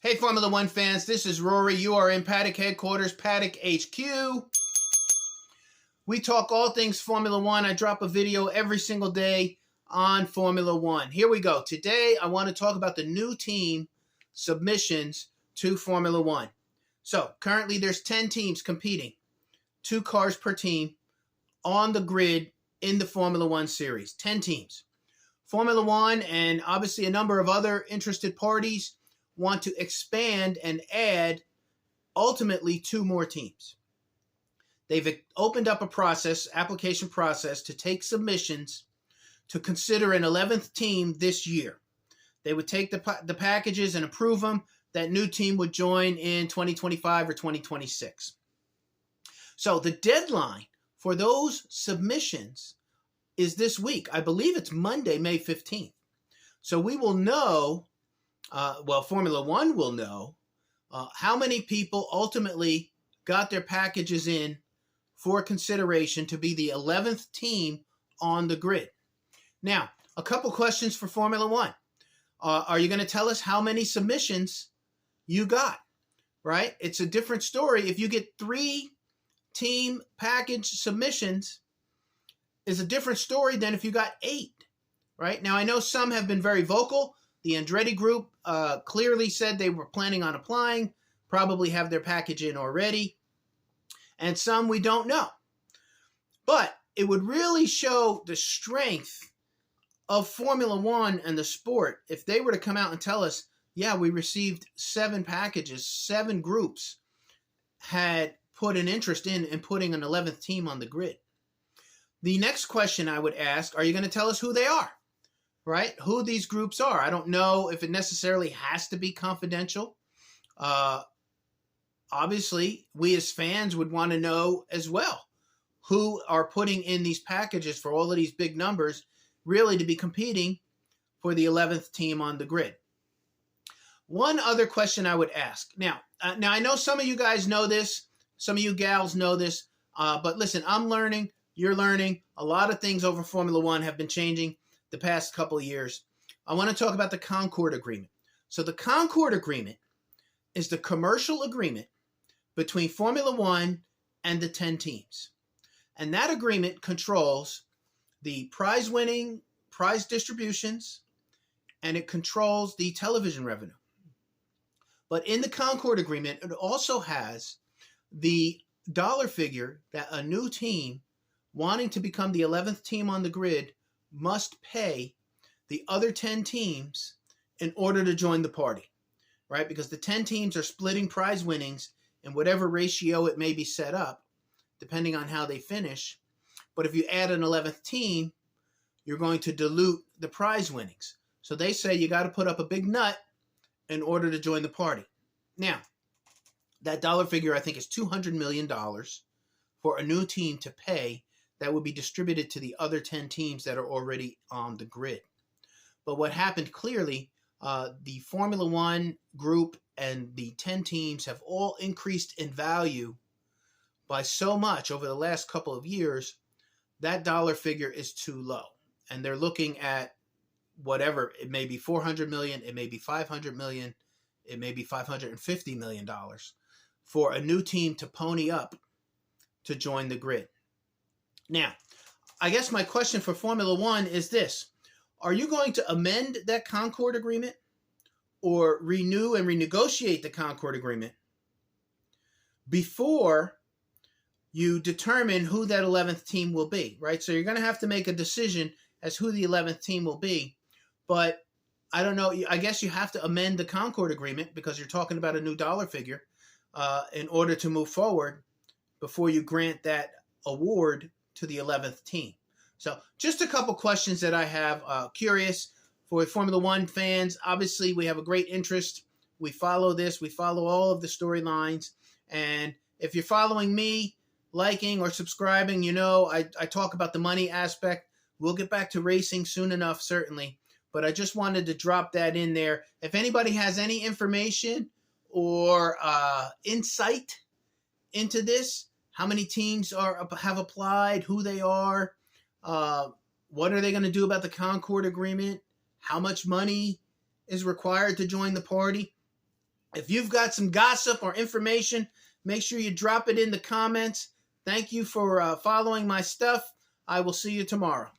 Hey, Formula One fans, this is Rory. You are in Paddock Headquarters, Paddock HQ. We talk all things Formula One. I drop a video every single day on Formula One. Here we go. Today, I want to talk about the new team submissions to Formula One. So, currently, there's 10 teams competing, 2 cars per team on the grid in the Formula One series. 10 teams. Formula One and obviously a number of other interested parties want to expand and add ultimately 2 more teams. They've opened up a process, application process, to take submissions to consider an 11th team this year. They would take the packages and approve them. That new team would join in 2025 or 2026. So the deadline for those submissions is this week. I believe it's Monday, May 15th. So we will know, Formula One will know how many people ultimately got their packages in for consideration to be the 11th team on the grid. Now, a couple questions for Formula One. Are you going to tell us how many submissions you got, right? It's a different story. If you get 3 team package submissions, is a different story than if you got 8, right? Now, I know some have been very vocal. The Andretti Group clearly said they were planning on applying, probably have their package in already, and some we don't know. But it would really show the strength of Formula One and the sport if they were to come out and tell us, yeah, we received 7 packages, 7 groups had put an interest in putting an 11th team on the grid. The next question I would ask, are you going to tell us who they are, right? Who these groups are. I don't know if it necessarily has to be confidential. Obviously, we as fans would want to know as well who are putting in these packages for all of these big numbers really to be competing for the 11th team on the grid. One other question I would ask. Now I know some of you guys know this, some of you gals know this, but listen, I'm learning, you're learning. A lot of things over Formula One have been changing the past couple of years. I want to talk about the Concord Agreement. So the Concord Agreement is the commercial agreement between Formula One and the 10 teams. And that agreement controls the prize-winning, prize distributions, and it controls the television revenue. But in the Concord Agreement, it also has the dollar figure that a new team wanting to become the 11th team on the grid must pay the other 10 teams in order to join the party, right? Because the 10 teams are splitting prize winnings in whatever ratio it may be set up, depending on how they finish. But if you add an 11th team, you're going to dilute the prize winnings. So they say you got to put up a big nut in order to join the party. Now, that dollar figure, I think, is $200 million for a new team to pay that would be distributed to the other 10 teams that are already on the grid. But what happened clearly, the Formula One group and the 10 teams have all increased in value by so much over the last couple of years, that dollar figure is too low. And they're looking at whatever, it may be $400 million, it may be $500 million, it may be $550 million for a new team to pony up to join the grid. Now, I guess my question for Formula One is this. Are you going to amend that Concord Agreement or renew and renegotiate the Concord Agreement before you determine who that 11th team will be, right? So you're going to have to make a decision as who the 11th team will be. But I don't know. I guess you have to amend the Concord Agreement because you're talking about a new dollar figure in order to move forward before you grant that award to the 11th team. So just a couple questions that I have curious for Formula One fans. Obviously, we have a great interest. We follow this. We follow all of the storylines. And if you're following me, liking or subscribing, you know I talk about the money aspect. We'll get back to racing soon enough, certainly. But I just wanted to drop that in there. If anybody has any information or insight into this, how many teams have applied, who they are, what are they going to do about the Concord Agreement, how much money is required to join the party, If you've got some gossip or information, make sure you drop it in the comments. Thank you for following my stuff. I will see you tomorrow.